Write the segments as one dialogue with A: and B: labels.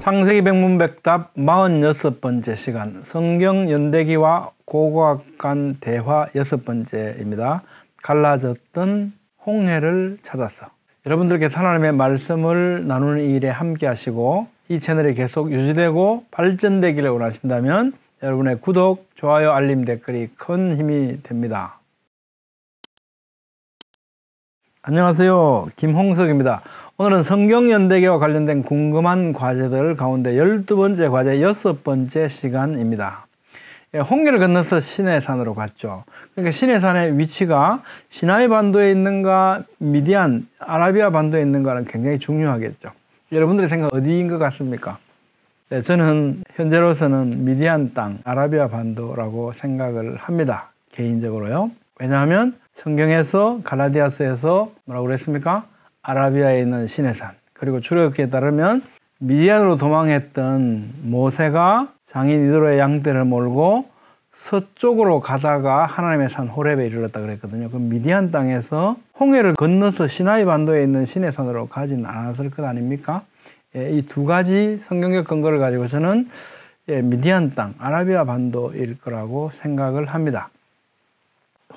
A: 창세기 백문백답 46번째 시간, 성경 연대기와 고고학 간 대화 6번째입니다. 갈라졌던 홍해를 찾아서. 여러분들께서 하나님의 말씀을 나누는 이 일에 함께 하시고 이 채널이 계속 유지되고 발전되기를 원하신다면 여러분의 구독, 좋아요, 알림, 댓글이 큰 힘이 됩니다. 안녕하세요. 김홍석입니다. 오늘은 성경연대기와 관련된 궁금한 과제들 가운데 12번째 과제 6번째 시간입니다. 홍해를 건너서 시내산으로 갔죠. 그러니까 시내산의 위치가 시나이 반도에 있는가 미디안, 아라비아 반도에 있는가는 굉장히 중요하겠죠. 여러분들의 생각 어디인 것 같습니까? 네, 저는 현재로서는 미디안 땅, 아라비아 반도라고 생각을 합니다. 개인적으로요. 왜냐하면 성경에서 갈라디아서에서 뭐라고 그랬습니까? 아라비아에 있는 시내산, 그리고 출애굽기에 따르면 미디안으로 도망했던 모세가 장인 이드로의 양떼를 몰고 서쪽으로 가다가 하나님의 산 호렙에 이르렀다 그랬거든요. 그럼 미디안 땅에서 홍해를 건너서 시나이 반도에 있는 시내산으로 가지는 않았을 것 아닙니까? 이 두 가지 성경적 근거를 가지고 저는 미디안 땅, 아라비아 반도일 거라고 생각을 합니다.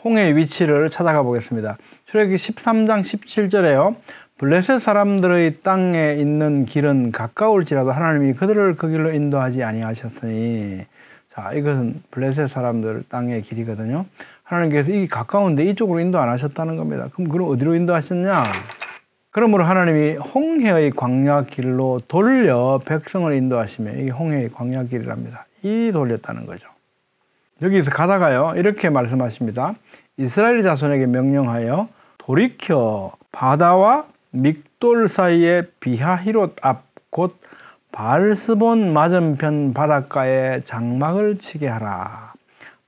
A: 홍해의 위치를 찾아가 보겠습니다. 출애굽기 13장 17절에요. 블레셋 사람들의 땅에 있는 길은 가까울지라도 하나님이 그들을 그 길로 인도하지 아니하셨으니, 자, 이것은 블레셋 사람들 땅의 길이거든요. 하나님께서 이 가까운데 이쪽으로 인도 안 하셨다는 겁니다. 그럼 어디로 인도하셨냐? 그러므로 하나님이 홍해의 광야 길로 돌려 백성을 인도하시며, 이게 홍해의 광야 길이랍니다. 이 돌렸다는 거죠. 여기서 가다가요, 이렇게 말씀하십니다. 이스라엘 자손에게 명령하여 돌이켜 바다와 믹돌 사이의 비하히롯 앞 곧 바알스본 맞은편 바닷가에 장막을 치게 하라.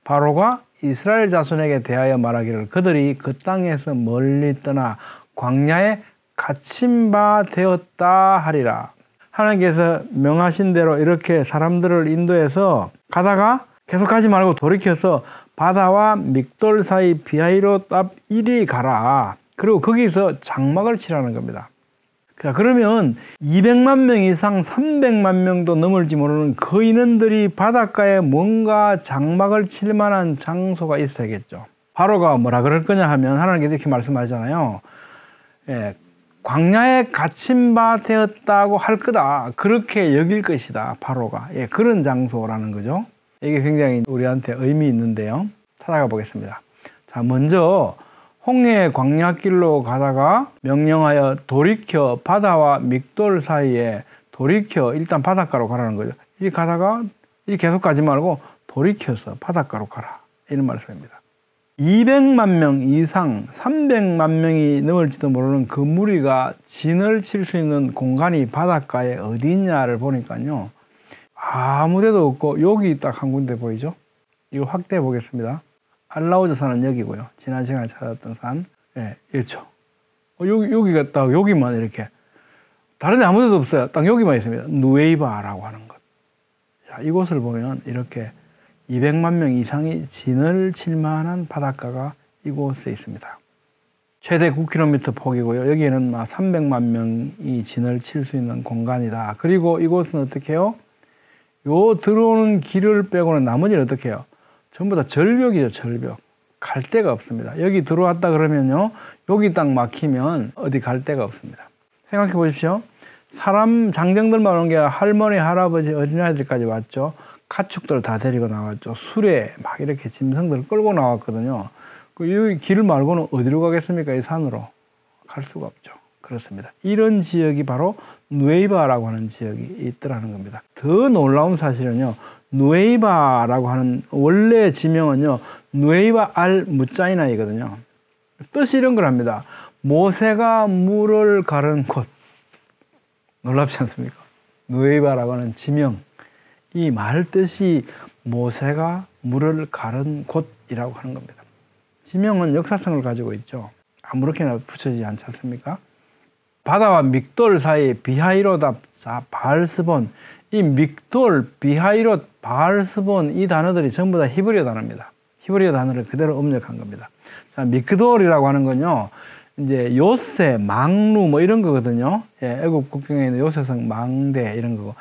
A: 바로가 이스라엘 자손에게 대하여 말하기를 그들이 그 땅에서 멀리 떠나 광야에 갇힌 바 되었다 하리라. 하나님께서 명하신 대로 이렇게 사람들을 인도해서 가다가 계속 가지 말고 돌이켜서 바다와 믹돌 사이 비하히롯 앞 이리 가라. 그리고 거기서 장막을 치라는 겁니다. 자, 그러면 200만 명 이상 300만 명도 넘을지 모르는 그 인원들이 바닷가에 뭔가 장막을 칠 만한 장소가 있어야겠죠. 바로가 뭐라 그럴 거냐 하면 하나님께서 이렇게 말씀하잖아요. 광야에 갇힌 바 되었다고 할 거다. 그렇게 여길 것이다. 바로가. 그런 장소라는 거죠. 이게 굉장히 우리한테 의미 있는데요. 찾아가 보겠습니다. 자, 먼저 홍해 광야길로 가다가 명령하여 돌이켜 바다와 믹돌 사이에 돌이켜 일단 바닷가로 가라는 거죠. 이 가다가 이 계속 가지 말고 돌이켜서 바닷가로 가라. 이런 말씀입니다. 200만 명 이상 300만 명이 넘을지도 모르는 그 무리가 진을 칠 수 있는 공간이 바닷가에 어디 있냐를 보니까요. 아무 데도 없고 여기 딱 한 군데 보이죠? 이거 확대해 보겠습니다. 알라우즈 산은 여기고요. 지난 시간에 찾았던 산. 이렇죠. 여기가 딱 여기만 이렇게. 다른 데 아무 데도 없어요. 딱 여기만 있습니다. 누에이바라고 하는 것. 자, 이곳을 보면 이렇게 200만 명 이상이 진을 칠 만한 바닷가가 이곳에 있습니다. 최대 9km 폭이고요. 여기에는 300만 명이 진을 칠 수 있는 공간이다. 그리고 이곳은 어떻게 해요? 요 들어오는 길을 빼고는 나머지는 어떻게 해요? 전부 다 절벽이죠, 절벽. 갈 데가 없습니다. 여기 들어왔다 그러면요, 여기 딱 막히면 어디 갈 데가 없습니다. 생각해 보십시오. 사람, 장정들만 오는 게 할머니, 할아버지, 어린아이들까지 왔죠. 가축들 다 데리고 나왔죠. 수레, 막 이렇게 짐승들 끌고 나왔거든요. 이 길 말고는 어디로 가겠습니까? 이 산으로. 갈 수가 없죠. 그렇습니다. 이런 지역이 바로 누에이바라고 하는 지역이 있더라는 겁니다. 더 놀라운 사실은요, 누에이바라고 하는 원래 지명은요, 누에이바 알 무짜이나이거든요. 뜻이 이런 걸 합니다. 모세가 물을 가른 곳. 놀랍지 않습니까? 누에이바라고 하는 지명. 이 말 뜻이 모세가 물을 가른 곳이라고 하는 겁니다. 지명은 역사성을 가지고 있죠. 아무렇게나 붙여지지 않지 않습니까? 바다와 믹돌 사이 비하히롯 앞 바알스본. 이 믹돌, 비하히롯, 바알스본 이 단어들이 전부 다 히브리어 단어입니다. 히브리어 단어를 그대로 음력한 겁니다. 자, 믹돌이라고 하는 건요, 이제 요새, 망루 뭐 이런 거거든요. 예, 애국 국경에 있는 요새성 망대 이런 거고.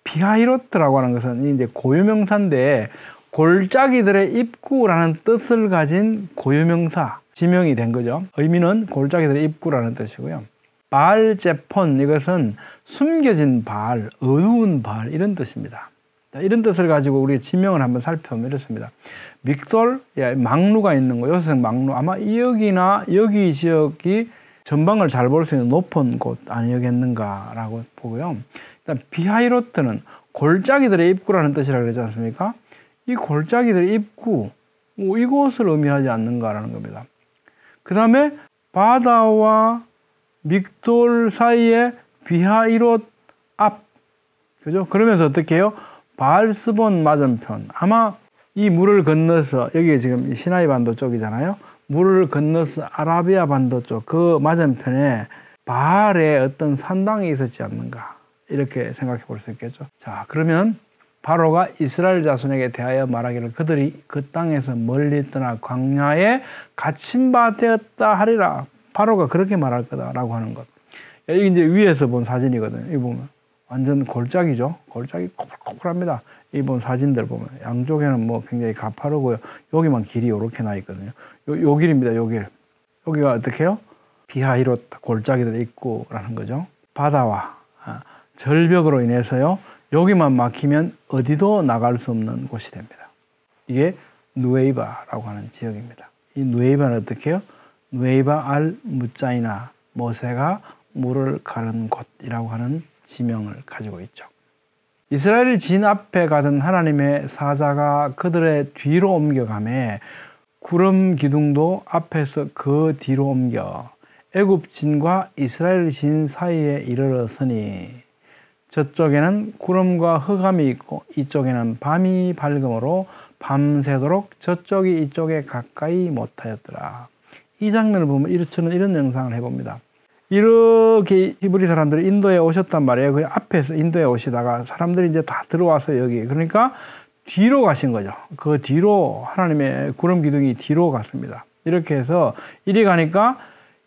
A: 피하히로트라고 하는 것은 이제 고유명사인데 골짜기들의 입구라는 뜻을 가진 고유명사, 지명이 된 거죠. 의미는 골짜기들의 입구라는 뜻이고요. 바알제폰, 이것은 숨겨진 바알, 어두운 바알 이런 뜻입니다. 이런 뜻을 가지고 우리 지명을 한번 살펴보면 이렇습니다. 믹돌, 망루가 있는 거, 요새성 망루. 아마 여기나 여기 지역이 전방을 잘 볼 수 있는 높은 곳 아니겠는가라고 보고요. 일단 비하이로트는 골짜기들의 입구라는 뜻이라고 그러지 않습니까? 이 골짜기들의 입구, 이곳을 의미하지 않는가라는 겁니다. 그 다음에 바다와 믹돌 사이에 비하이롯 앞, 그죠? 그러면서 어떻게 해요? 바알스본 맞은편. 아마 이 물을 건너서, 여기 지금 시나이 반도 쪽이잖아요. 물을 건너서 아라비아 반도 쪽, 그 맞은편에 바알의 어떤 산당이 있었지 않는가. 이렇게 생각해 볼 수 있겠죠. 자, 그러면 바로가 이스라엘 자손에게 대하여 말하기를 그들이 그 땅에서 멀리 떠나 광야에 갇힌 바 되었다 하리라. 바로가 그렇게 말할 거다라고 하는 것. 이게 이제 위에서 본 사진이거든요. 이 보면 완전 골짜기죠. 골짜기 코풀코풀합니다. 이 본 사진들 보면 양쪽에는 뭐 굉장히 가파르고요. 여기만 길이 이렇게 나 있거든요. 요 길입니다. 요 길. 여기가 어떻게 해요? 비하이롯 골짜기들 입구라는 거죠. 바다와 절벽으로 인해서요. 여기만 막히면 어디도 나갈 수 없는 곳이 됩니다. 이게 누에이바라고 하는 지역입니다. 이 누에이바는 어떻게 해요? 누에이바 알 무짜이나, 모세가 물을 가른 곳이라고 하는 지명을 가지고 있죠. 이스라엘 진 앞에 가던 하나님의 사자가 그들의 뒤로 옮겨가매 구름 기둥도 앞에서 그 뒤로 옮겨 애굽 진과 이스라엘 진 사이에 이르렀으니 저쪽에는 구름과 흑암이 있고 이쪽에는 밤이 밝음으로 밤새도록 저쪽이 이쪽에 가까이 못하였더라. 이 장면을 보면 저는 이런 영상을 해봅니다. 이렇게 히브리 사람들이 인도에 오셨단 말이에요. 그 앞에서 인도에 오시다가 사람들이 이제 다 들어와서 여기, 그러니까 뒤로 가신 거죠. 그 뒤로 하나님의 구름 기둥이 뒤로 갔습니다. 이렇게 해서 이리 가니까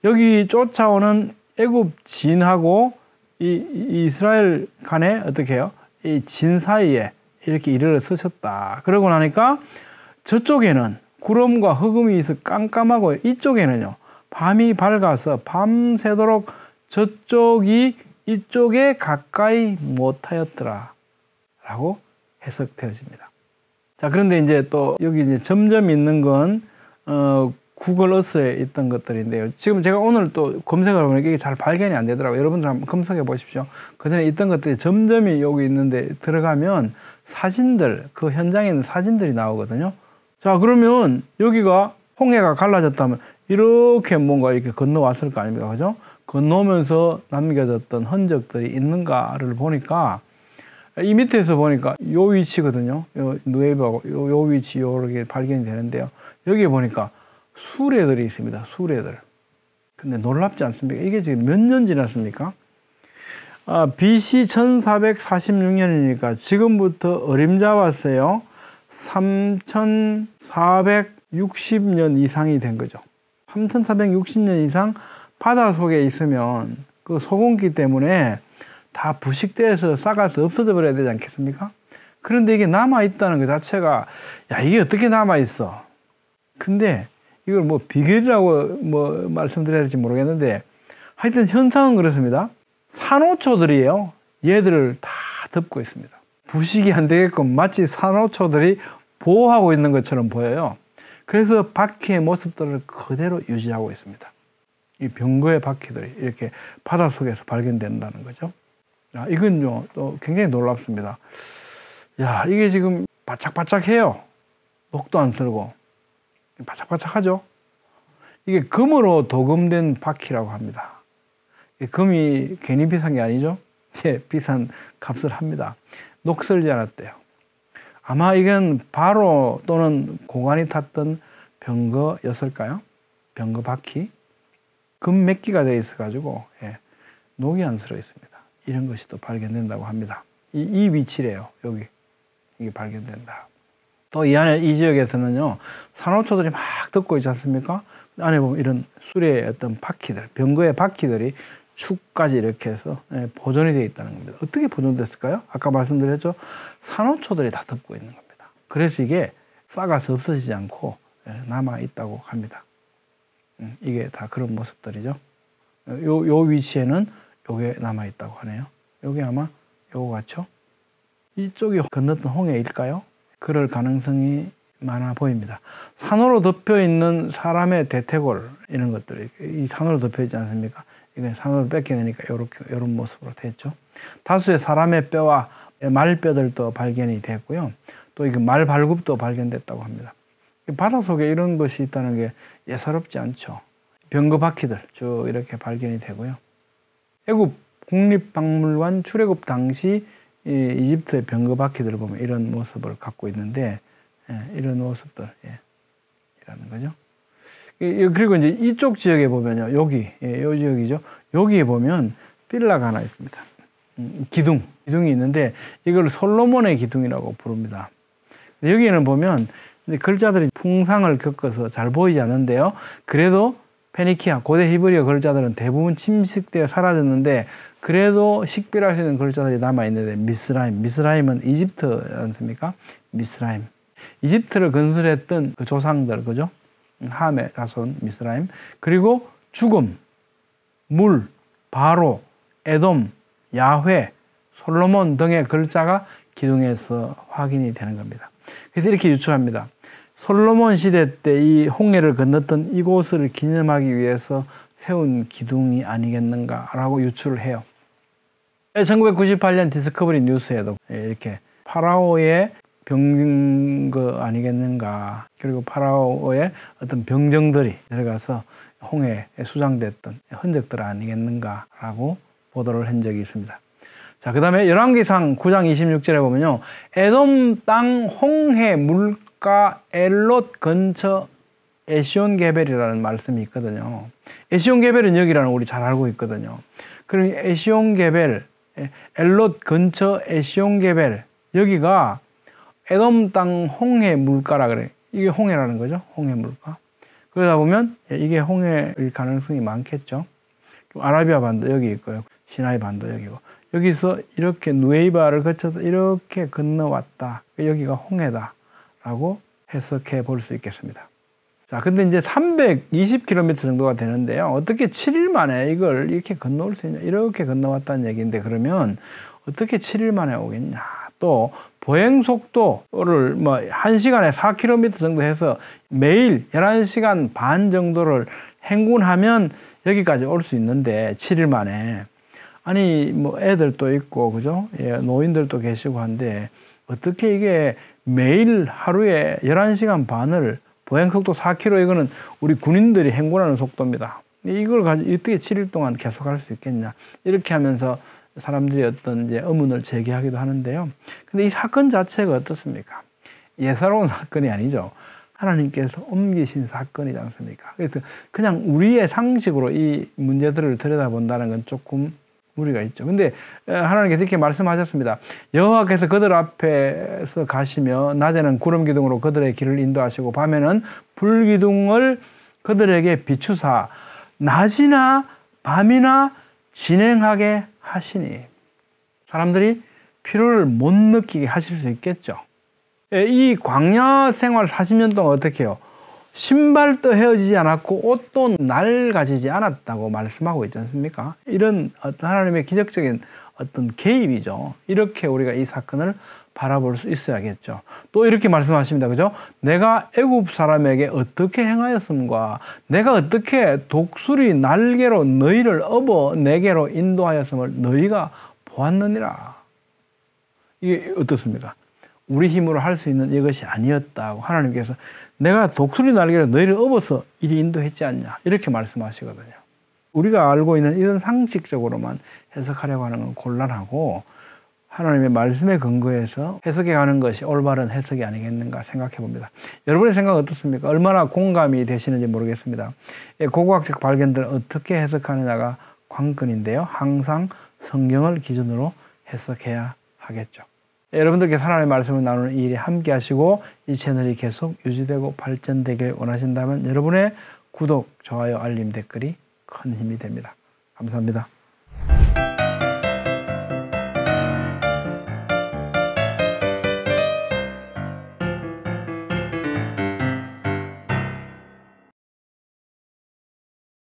A: 여기 쫓아오는 애굽 진하고 이 이스라엘 간에 어떻게 해요? 이 진 사이에 이렇게 이르러 서셨다. 그러고 나니까 저쪽에는 구름과 흑음이 있어 깜깜하고 이쪽에는요. 밤이 밝아서 밤새도록 저쪽이 이쪽에 가까이 못하였더라. 라고 해석되어집니다. 자, 그런데 이제 또 여기 이제 점점 있는 건, 구글 어스에 있던 것들인데요. 지금 제가 오늘 또 검색을 해보니까 이게 잘 발견이 안 되더라고요. 여러분들 한번 검색해 보십시오. 그 전에 있던 것들이 점점이 여기 있는데 들어가면 사진들, 그 현장에 있는 사진들이 나오거든요. 자, 그러면 여기가 홍해가 갈라졌다면 이렇게 뭔가 이렇게 건너왔을 거 아닙니까? 그죠? 건너오면서 남겨졌던 흔적들이 있는가를 보니까 이 밑에서 보니까 요 위치거든요. 요 누에이바고 요 위치 요렇게 발견이 되는데요. 여기에 보니까 수레들이 있습니다. 수레들. 근데 놀랍지 않습니까? 이게 지금 몇 년 지났습니까? BC 1446년이니까 지금부터 어림잡았어요. 3460년 이상이 된 거죠. 3460년 이상 바다 속에 있으면 그 소금기 때문에 다 부식돼서 썩어서 없어져 버려야 되지 않겠습니까? 그런데 이게 남아있다는 것 자체가, 야, 이게 어떻게 남아있어? 근데 이걸 뭐 비결이라고 뭐 말씀드려야 될지 모르겠는데 하여튼 현상은 그렇습니다. 산호초들이에요. 얘들을 다 덮고 있습니다. 부식이 안 되게끔 마치 산호초들이 보호하고 있는 것처럼 보여요. 그래서 바퀴의 모습들을 그대로 유지하고 있습니다. 이 병거의 바퀴들이 이렇게 바닷속에서 발견된다는 거죠. 야, 이건요, 또 굉장히 놀랍습니다. 야, 이게 지금 바짝바짝해요. 녹도 안 쓸고. 바짝바짝하죠? 이게 금으로 도금된 바퀴라고 합니다. 금이 괜히 비싼 게 아니죠? 예, 비싼 값을 합니다. 녹슬지 않았대요. 아마 이건 바로 또는 고관이 탔던 병거였을까요? 병거 바퀴. 금 맥기가 되어 있어가지고, 예, 녹이 안 슬어 있습니다. 이런 것이 또 발견된다고 합니다. 이 위치래요. 여기. 이게 발견된다. 또 이 안에 이 지역에서는요, 산호초들이 막 덮고 있지 않습니까? 안에 보면 이런 수레의 어떤 바퀴들, 병거의 바퀴들이 축까지 이렇게 해서 보존이 되어 있다는 겁니다. 어떻게 보존됐을까요? 아까 말씀드렸죠. 산호초들이 다 덮고 있는 겁니다. 그래서 이게 썩어서 없어지지 않고 남아 있다고 합니다. 이게 다 그런 모습들이죠. 요 위치에는 요게 남아 있다고 하네요. 요게 아마 요거 같죠? 이쪽이 건넜던 홍해일까요? 그럴 가능성이 많아 보입니다. 산호로 덮여 있는 사람의 대퇴골 이런 것들이 이 산호로 덮여 있지 않습니까? 이건 산호를 뺏겨내니까 이런 모습으로 됐죠. 다수의 사람의 뼈와 말뼈들도 발견이 됐고요. 또 이거 말 발굽도 발견됐다고 합니다. 바닷속에 이런 것이 있다는 게 예사롭지 않죠. 병거 바퀴들 쭉 이렇게 발견이 되고요. 애굽 국립박물관 출애굽 당시 이집트의 병거 바퀴들을 보면 이런 모습을 갖고 있는데 이런 모습들 이라는 거죠. 그리고 이제 이쪽 지역에 보면요, 여기 이 지역이죠. 여기에 보면 삘라가 하나 있습니다. 기둥이 있는데 이걸 솔로몬의 기둥이라고 부릅니다. 여기에는 보면 이제 글자들이 풍상을 겪어서 잘 보이지 않는데요. 그래도 페니키아 고대 히브리어 글자들은 대부분 침식되어 사라졌는데 그래도 식별할 수 있는 글자들이 남아 있는데 미스라임은 이집트 않습니까? 미스라임. 이집트를 건설했던 그 조상들, 그죠? 함의 자손 미스라임. 그리고 죽음, 물, 바로, 에돔, 야훼, 솔로몬 등의 글자가 기둥에서 확인이 되는 겁니다. 그래서 이렇게 유추합니다. 솔로몬 시대 때 이 홍해를 건넜던 이곳을 기념하기 위해서 세운 기둥이 아니겠는가라고 유추를 해요. 1998년 디스커버리 뉴스에도 이렇게 파라오의 병거 아니겠는가, 그리고 파라오의 어떤 병정들이 들어가서 홍해에 수장됐던 흔적들 아니겠는가라고 보도를 한 적이 있습니다. 자, 그 다음에 열왕기상 9장 26절에 보면요, 에돔 땅 홍해 물가 엘롯 근처 에시온게벨이라는 말씀이 있거든요. 에시온게벨은 여기라는 우리 잘 알고 있거든요. 그럼 에시온게벨, 엘롯 근처 에시온게벨, 여기가 에돔 땅 홍해 물가라 그래. 이게 홍해라는 거죠. 홍해 물가. 그러다 보면 이게 홍해일 가능성이 많겠죠. 아라비아 반도 여기 있고요. 시나이 반도 여기고. 여기서 이렇게 누에이바를 거쳐서 이렇게 건너왔다. 여기가 홍해다라고 해석해 볼 수 있겠습니다. 자, 근데 이제 320km 정도가 되는데요. 어떻게 7일 만에 이걸 이렇게 건너올 수 있냐? 이렇게 건너왔다는 얘기인데, 그러면 어떻게 7일 만에 오겠냐? 또 보행 속도를 1시간에 4km 정도 해서 매일 11시간 반 정도를 행군하면 여기까지 올 수 있는데 7일 만에, 아니 애들도 있고 그죠? 노인들도 계시고 한데 어떻게 이게 매일 하루에 11시간 반을 보행 속도 4km, 이거는 우리 군인들이 행군하는 속도입니다. 이걸 가지고 어떻게 7일 동안 계속 할 수 있겠냐? 이렇게 하면서 사람들이 어떤 이제 의문을 제기하기도 하는데요. 근데 이 사건 자체가 어떻습니까? 예사로운 사건이 아니죠. 하나님께서 옮기신 사건이지 않습니까? 그래서 그냥 우리의 상식으로 이 문제들을 들여다본다는 건 조금 무리가 있죠. 근데 하나님께서 이렇게 말씀하셨습니다. 여호와께서 그들 앞에서 가시며 낮에는 구름 기둥으로 그들의 길을 인도하시고 밤에는 불 기둥을 그들에게 비추사 낮이나 밤이나 진행하게 하시니, 사람들이 피로를 못 느끼게 하실 수 있겠죠. 이 광야 생활 40년 동안 어떻게 해요? 신발도 헤어지지 않았고 옷도 낡아지지 않았다고 말씀하고 있지 않습니까? 이런 어떤 하나님의 기적적인 어떤 개입이죠. 이렇게 우리가 이 사건을 바라볼 수 있어야겠죠. 또 이렇게 말씀하십니다. 그죠? 내가 애굽 사람에게 어떻게 행하였음과 내가 어떻게 독수리 날개로 너희를 업어 내게로 인도하였음을 너희가 보았느니라. 이게 어떻습니까? 우리 힘으로 할 수 있는 이것이 아니었다고 하나님께서 내가 독수리 날개로 너희를 업어서 이리 인도했지 않냐, 이렇게 말씀하시거든요. 우리가 알고 있는 이런 상식적으로만 해석하려고 하는 건 곤란하고 하나님의 말씀에 근거해서 해석해 가는 것이 올바른 해석이 아니겠는가 생각해 봅니다. 여러분의 생각은 어떻습니까? 얼마나 공감이 되시는지 모르겠습니다. 고고학적 발견들을 어떻게 해석하느냐가 관건인데요. 항상 성경을 기준으로 해석해야 하겠죠. 여러분들께 하나님의 말씀을 나누는 이 일에 함께 하시고 이 채널이 계속 유지되고 발전되길 원하신다면 여러분의 구독, 좋아요, 알림, 댓글이 큰 힘이 됩니다. 감사합니다.